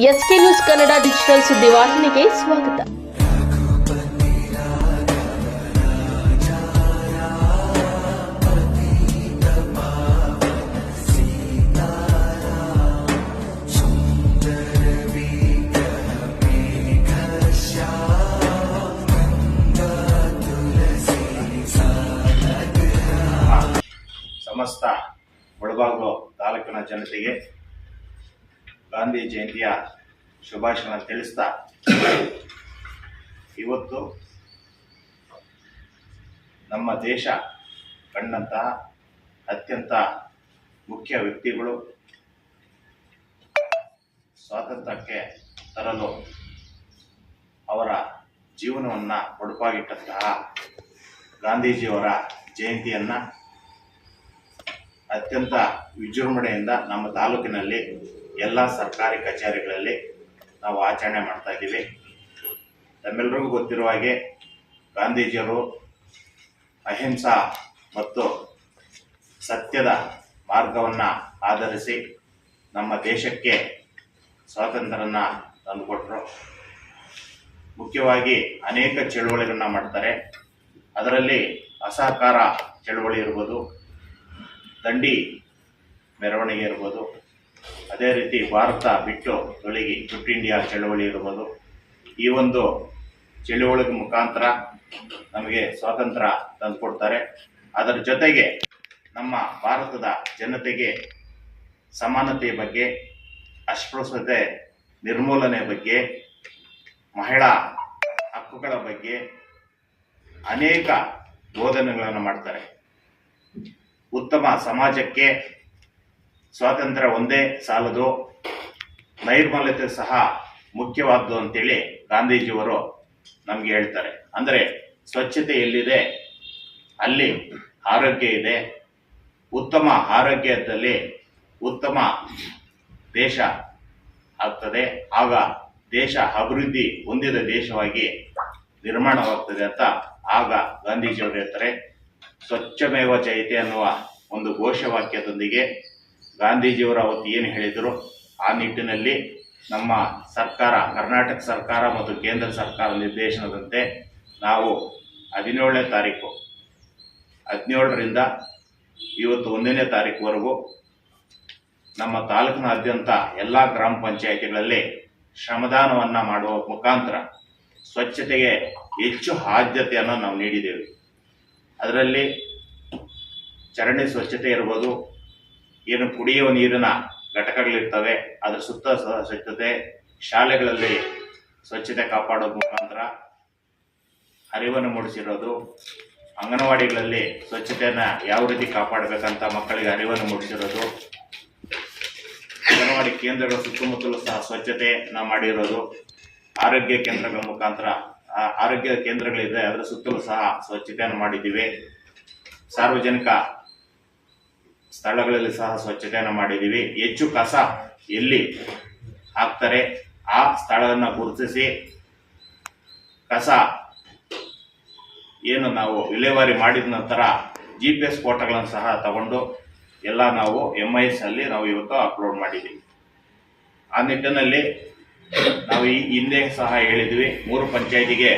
SK news Kannada digital ಸುದ್ದಿವಾಹಿನಿಗೆ ಸ್ವಾಗತ. ಸಮಸ್ತ ಮುಳಬಾಗಿಲು ತಾಲೂಕಿನ ಜನತೆಗೆ ಗಾಂಧಿ ಜಯಂತಿಯ ಶುಭಾಶಯ ತಿಳಿಸ್ತಾ, ಇವತ್ತು ನಮ್ಮ ದೇಶ ಕಂಡಂತಹ ಅತ್ಯಂತ ಮುಖ್ಯ ವ್ಯಕ್ತಿಗಳು ಸ್ವಾತಂತ್ರ್ಯಕ್ಕೆ ತರಲು ಅವರ ಜೀವನವನ್ನು ಮುಡುಪಾಗಿಟ್ಟಂತಹ ಗಾಂಧೀಜಿಯವರ ಜಯಂತಿಯನ್ನು ಅತ್ಯಂತ ವಿಜೃಂಭಣೆಯಿಂದ ನಮ್ಮ ತಾಲೂಕಿನಲ್ಲಿ ಎಲ್ಲ ಸರ್ಕಾರಿ ಕಚೇರಿಗಳಲ್ಲಿ ನಾವು ಆಚರಣೆ ಮಾಡ್ತಾ ಇದ್ದೀವಿ. ನಮ್ಮೆಲ್ಲರಿಗೂ ಗೊತ್ತಿರುವ ಹಾಗೆ ಗಾಂಧೀಜಿಯವರು ಅಹಿಂಸಾ ಮತ್ತು ಸತ್ಯದ ಮಾರ್ಗವನ್ನು ಆಧರಿಸಿ ನಮ್ಮ ದೇಶಕ್ಕೆ ಸ್ವಾತಂತ್ರ್ಯನ ತಂದುಕೊಟ್ರು. ಮುಖ್ಯವಾಗಿ ಅನೇಕ ಚಳುವಳಿಗಳನ್ನ ಮಾಡ್ತಾರೆ. ಅದರಲ್ಲಿ ಅಸಹಕಾರ ಚಳುವಳಿ ಇರ್ಬೋದು, ದಂಡಿ ಮೆರವಣಿಗೆ ಇರ್ಬೋದು, ಅದೇ ರೀತಿ ಭಾರತ ಬಿಟ್ಟು ತೊಲಗಿ ಕ್ವಿಟ್ ಇಂಡಿಯಾ ಚಳುವಳಿ ಇರ್ಬೋದು. ಈ ಒಂದು ಚಳುವಳಿ ಮುಖಾಂತರ ನಮಗೆ ಸ್ವಾತಂತ್ರ್ಯ ತಂದುಕೊಡ್ತಾರೆ. ಅದರ ಜೊತೆಗೆ ನಮ್ಮ ಭಾರತದ ಜನತೆಗೆ ಸಮಾನತೆ ಬಗ್ಗೆ, ಅಸ್ಪೃಶ್ಯತೆ ನಿರ್ಮೂಲನೆ ಬಗ್ಗೆ, ಮಹಿಳಾ ಹಕ್ಕುಗಳ ಬಗ್ಗೆ ಅನೇಕ ಬೋಧನೆಗಳನ್ನು ಮಾಡ್ತಾರೆ. ಉತ್ತಮ ಸಮಾಜಕ್ಕೆ ಸ್ವಾತಂತ್ರ್ಯ ಒಂದೇ ಸಾಲದು, ನೈರ್ಮಲ್ಯತೆ ಸಹ ಮುಖ್ಯವಾದ್ದು ಅಂತೇಳಿ ಗಾಂಧೀಜಿಯವರು ನಮಗೆ ಹೇಳ್ತಾರೆ. ಅಂದರೆ ಸ್ವಚ್ಛತೆ ಎಲ್ಲಿದೆ ಅಲ್ಲಿ ಆರೋಗ್ಯ ಇದೆ. ಉತ್ತಮ ಆರೋಗ್ಯದಲ್ಲಿ ಉತ್ತಮ ದೇಶ ಆಗ್ತದೆ. ಆಗ ದೇಶ ಅಭಿವೃದ್ಧಿ ಹೊಂದಿದ ದೇಶವಾಗಿ ನಿರ್ಮಾಣವಾಗ್ತದೆ ಅಂತ ಆಗ ಗಾಂಧೀಜಿಯವರು ಹೇಳ್ತಾರೆ. ಸ್ವಚ್ಛಮೇವ ಜಯತೆ ಅನ್ನುವ ಒಂದು ಘೋಷವಾಕ್ಯದೊಂದಿಗೆ ಗಾಂಧೀಜಿಯವರು ಅವತ್ತು ಏನು ಹೇಳಿದರು ಆ ನಿಟ್ಟಿನಲ್ಲಿ ನಮ್ಮ ಸರ್ಕಾರ, ಕರ್ನಾಟಕ ಸರ್ಕಾರ ಮತ್ತು ಕೇಂದ್ರ ಸರ್ಕಾರ ನಿರ್ದೇಶನದಂತೆ ನಾವು 17ನೇ ತಾರೀಕು 17ರಿಂದ ಇವತ್ತು 1ನೇ ತಾರೀಕುವರೆಗೂ ನಮ್ಮ ತಾಲೂಕಿನಾದ್ಯಂತ ಎಲ್ಲ ಗ್ರಾಮ ಪಂಚಾಯಿತಿಗಳಲ್ಲಿ ಶ್ರಮದಾನವನ್ನು ಮಾಡುವ ಮುಖಾಂತರ ಸ್ವಚ್ಛತೆಗೆ ಹೆಚ್ಚು ಆದ್ಯತೆಯನ್ನು ನಾವು ನೀಡಿದ್ದೇವೆ. ಅದರಲ್ಲಿ ಚರಂಡಿ ಸ್ವಚ್ಛತೆ ಇರ್ಬೋದು, ಏನು ಕುಡಿಯುವ ನೀರಿನ ಘಟಕಗಳಿರ್ತವೆ ಅದರ ಸುತ್ತ ಸ್ವಚ್ಛತೆ, ಶಾಲೆಗಳಲ್ಲಿ ಸ್ವಚ್ಛತೆ ಕಾಪಾಡೋದು ಮುಖಾಂತರ ಅರಿವನ್ನು ಮೂಡಿಸಿರೋದು, ಅಂಗನವಾಡಿಗಳಲ್ಲಿ ಸ್ವಚ್ಛತೆಯನ್ನು ಯಾವ ರೀತಿ ಕಾಪಾಡಬೇಕಂತ ಮಕ್ಕಳಿಗೆ ಅರಿವನ್ನು ಮೂಡಿಸಿರೋದು, ಅಂಗನವಾಡಿ ಕೇಂದ್ರಗಳ ಸುತ್ತಮುತ್ತಲೂ ಸಹ ಸ್ವಚ್ಛತೆಯನ್ನು ಮಾಡಿರೋದು, ಆರೋಗ್ಯ ಕೇಂದ್ರಗಳ ಮುಖಾಂತರ ಆರೋಗ್ಯ ಕೇಂದ್ರಗಳಿದೆ ಅದರ ಸುತ್ತಲೂ ಸಹ ಸ್ವಚ್ಛತೆಯನ್ನು ಮಾಡಿದ್ದೀವಿ. ಸಾರ್ವಜನಿಕ ಸ್ಥಳಗಳಲ್ಲಿ ಸಹ ಸ್ವಚ್ಛತೆಯನ್ನು ಮಾಡಿದ್ದೀವಿ. ಹೆಚ್ಚು ಕಸ ಎಲ್ಲಿ ಹಾಕ್ತಾರೆ ಆ ಸ್ಥಳವನ್ನು ಗುರುತಿಸಿ ಕಸ ಏನು ನಾವು ವಿಲೇವಾರಿ ಮಾಡಿದ ನಂತರ GPS ಫೋಟೋಗಳನ್ನು ಸಹ ತಗೊಂಡು ಎಲ್ಲ ನಾವು MIS ಅಲ್ಲಿ ನಾವು ಇವತ್ತು ಅಪ್ಲೋಡ್ ಮಾಡಿದ್ದೀವಿ. ಆ ನಿಟ್ಟಿನಲ್ಲಿ ನಾವು ಈ ಹಿಂದೆ ಸಹ ಹೇಳಿದ್ವಿ 3 ಪಂಚಾಯಿತಿಗೆ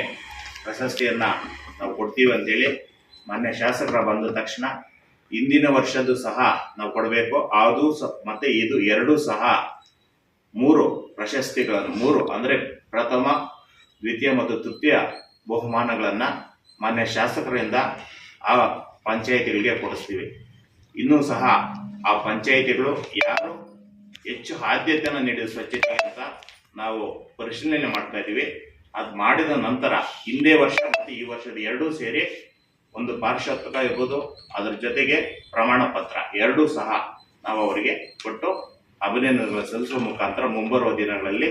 ಪ್ರಶಸ್ತಿಯನ್ನು ನಾವು ಕೊಡ್ತೀವಿ ಅಂತೇಳಿ. ಮಾನ್ಯ ಶಾಸಕರ ಬಂದ ತಕ್ಷಣ ಹಿಂದಿನ ವರ್ಷದ್ದು ಸಹ ನಾವು ಕೊಡಬೇಕು. ಅದು ಮತ್ತೆ ಇದು ಎರಡೂ ಸಹ 3 ಪ್ರಶಸ್ತಿಗಳನ್ನು, 3 ಅಂದರೆ ಪ್ರಥಮ, ದ್ವಿತೀಯ ಮತ್ತು ತೃತೀಯ ಬಹುಮಾನಗಳನ್ನು ಮಾನ್ಯ ಶಾಸಕರಿಂದ ಆ ಪಂಚಾಯಿತಿಗಳಿಗೆ ಕೊಡಿಸ್ತೀವಿ. ಇನ್ನೂ ಸಹ ಆ ಪಂಚಾಯಿತಿಗಳು ಯಾರು ಹೆಚ್ಚು ಆದ್ಯತೆಯನ್ನು ನೀಡಿದ ಸ್ವಚ್ಛತೆ ಅಂತ ನಾವು ಪರಿಶೀಲನೆ ಮಾಡ್ತಾ ಇದ್ದೀವಿ. ಅದು ಮಾಡಿದ ನಂತರ ಹಿಂದೆ ವರ್ಷ ಮತ್ತು ಈ ವರ್ಷದ ಎರಡೂ ಸೇರಿ ಒಂದು ಪಾರಿತೋಷಿಕ ಇರ್ಬೋದು, ಅದರ ಜೊತೆಗೆ ಪ್ರಮಾಣ ಪತ್ರ ಎರಡೂ ಸಹ ನಾವು ಅವರಿಗೆ ಕೊಟ್ಟು ಅಭಿನಂದನೆಗಳು ಸಲ್ಲಿಸುವ ಮುಖಾಂತರ ಮುಂಬರುವ ದಿನಗಳಲ್ಲಿ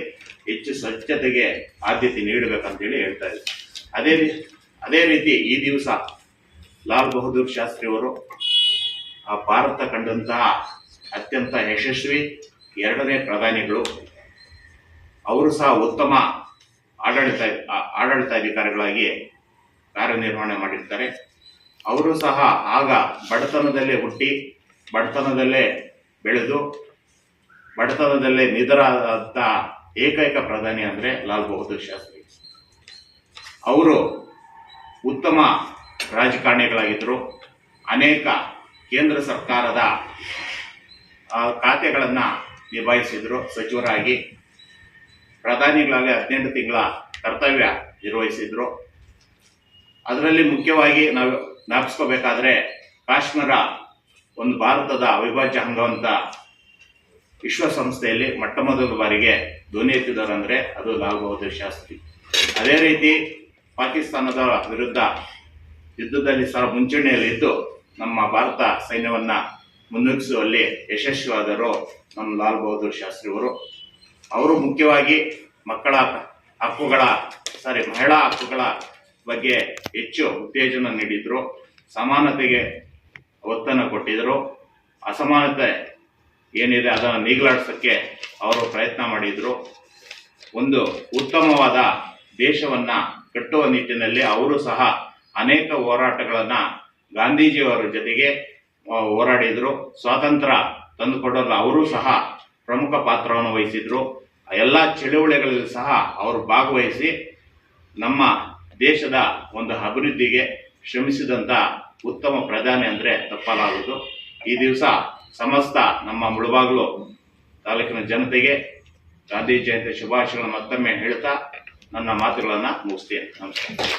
ಹೆಚ್ಚು ಸ್ವಚ್ಛತೆಗೆ ಆದ್ಯತೆ ನೀಡಬೇಕಂತೇಳಿ ಹೇಳ್ತಾ ಇದ್ದೀವಿ. ಅದೇ ರೀತಿ ಈ ದಿವಸ ಲಾಲ್ ಬಹದ್ದೂರ್ ಶಾಸ್ತ್ರಿಯವರು ಆ ಭಾರತ ಕಂಡಂತಹ ಅತ್ಯಂತ ಯಶಸ್ವಿ 2ನೇ ಪ್ರಧಾನಿಗಳು. ಅವರು ಸಹ ಉತ್ತಮ ಆಡಳಿತಾಧಿಕಾರಿಗಳಾಗಿ ಕಾರ್ಯನಿರ್ವಹಣೆ ಮಾಡಿರ್ತಾರೆ. ಅವರು ಸಹ ಆಗ ಬಡತನದಲ್ಲೇ ಹುಟ್ಟಿ ಬಡತನದಲ್ಲೇ ಬೆಳೆದು ಬಡತನದಲ್ಲೇ ನಿಧನರಾದ ಏಕೈಕ ಪ್ರಧಾನಿ ಅಂದರೆ ಲಾಲ್ ಬಹದ್ದೂರ್ ಶಾಸ್ತ್ರಿ. ಅವರು ಉತ್ತಮ ರಾಜಕಾರಣಿಗಳಾಗಿದ್ದರು. ಅನೇಕ ಕೇಂದ್ರ ಸರ್ಕಾರದ ಖಾತೆಗಳನ್ನು ನಿಭಾಯಿಸಿದರು. ಸಚಿವರಾಗಿ, ಪ್ರಧಾನಿಗಳಾಗಿ 18 ತಿಂಗಳ ಕರ್ತವ್ಯ ನಿರ್ವಹಿಸಿದರು. ಅದರಲ್ಲಿ ಮುಖ್ಯವಾಗಿ ನಾವು ಜ್ಞಾಪಿಸ್ಕೋಬೇಕಾದ್ರೆ ಕಾಶ್ಮೀರ ಒಂದು ಭಾರತದ ಅವಿಭಾಜ್ಯ ಅಂಗ ಅಂತ ವಿಶ್ವಸಂಸ್ಥೆಯಲ್ಲಿ ಮೊಟ್ಟ ಮೊದಲ ಬಾರಿಗೆ ಧ್ವನಿ ಎತ್ತಿದರಂದರೆ ಅದು ಲಾಲ್ ಬಹದ್ದೂರ್ ಶಾಸ್ತ್ರಿ. ಅದೇ ರೀತಿ ಪಾಕಿಸ್ತಾನದ ವಿರುದ್ಧ ಯುದ್ಧದಲ್ಲಿ ಸಹ ಮುಂಚೂಣಿಯಲ್ಲಿದ್ದು ನಮ್ಮ ಭಾರತ ಸೈನ್ಯವನ್ನು ಮುನ್ನಡೆಸುವಲ್ಲಿ ಯಶಸ್ವಿಯಾದರು ನಮ್ಮ ಲಾಲ್ ಬಹದ್ದೂರ್ ಶಾಸ್ತ್ರಿಯವರು. ಅವರು ಮುಖ್ಯವಾಗಿ ಮಹಿಳಾ ಹಕ್ಕುಗಳ ಬಗ್ಗೆ ಹೆಚ್ಚು ಉತ್ತೇಜನ ನೀಡಿದರು. ಸಮಾನತೆಗೆ ಒತ್ತನ್ನು ಕೊಟ್ಟಿದ್ದರು. ಅಸಮಾನತೆ ಏನಿದೆ ಅದನ್ನು ನೀಗಲಾಡಿಸೋಕ್ಕೆ ಅವರು ಪ್ರಯತ್ನ ಮಾಡಿದರು. ಒಂದು ಉತ್ತಮವಾದ ದೇಶವನ್ನು ಕಟ್ಟುವ ನಿಟ್ಟಿನಲ್ಲಿ ಅವರು ಸಹ ಅನೇಕ ಹೋರಾಟಗಳನ್ನು ಗಾಂಧೀಜಿಯವರ ಜೊತೆಗೆ ಹೋರಾಡಿದರು. ಸ್ವಾತಂತ್ರ್ಯ ತಂದುಕೊಡಲು ಅವರು ಸಹ ಪ್ರಮುಖ ಪಾತ್ರವನ್ನು ವಹಿಸಿದರು. ಎಲ್ಲ ಚಳುವಳಿಗಳಲ್ಲಿ ಸಹ ಅವರು ಭಾಗವಹಿಸಿ ನಮ್ಮ ದೇಶದ ಒಂದು ಅಭಿವೃದ್ಧಿಗೆ ಶ್ರಮಿಸಿದಂಥ ಉತ್ತಮ ಪ್ರಧಾನಿ ಅಂದರೆ ತಪ್ಪಲಾಗದು. ಈ ದಿವಸ ಸಮಸ್ತ ನಮ್ಮ ಮುಳಬಾಗಿಲು ತಾಲೂಕಿನ ಜನತೆಗೆ ಗಾಂಧಿ ಜಯಂತಿ ಶುಭಾಶಯಗಳನ್ನು ಮತ್ತೊಮ್ಮೆ ಹೇಳ್ತಾ ನನ್ನ ಮಾತುಗಳನ್ನು ಮುಗಿಸ್ತೇನೆ. ನಮಸ್ಕಾರ.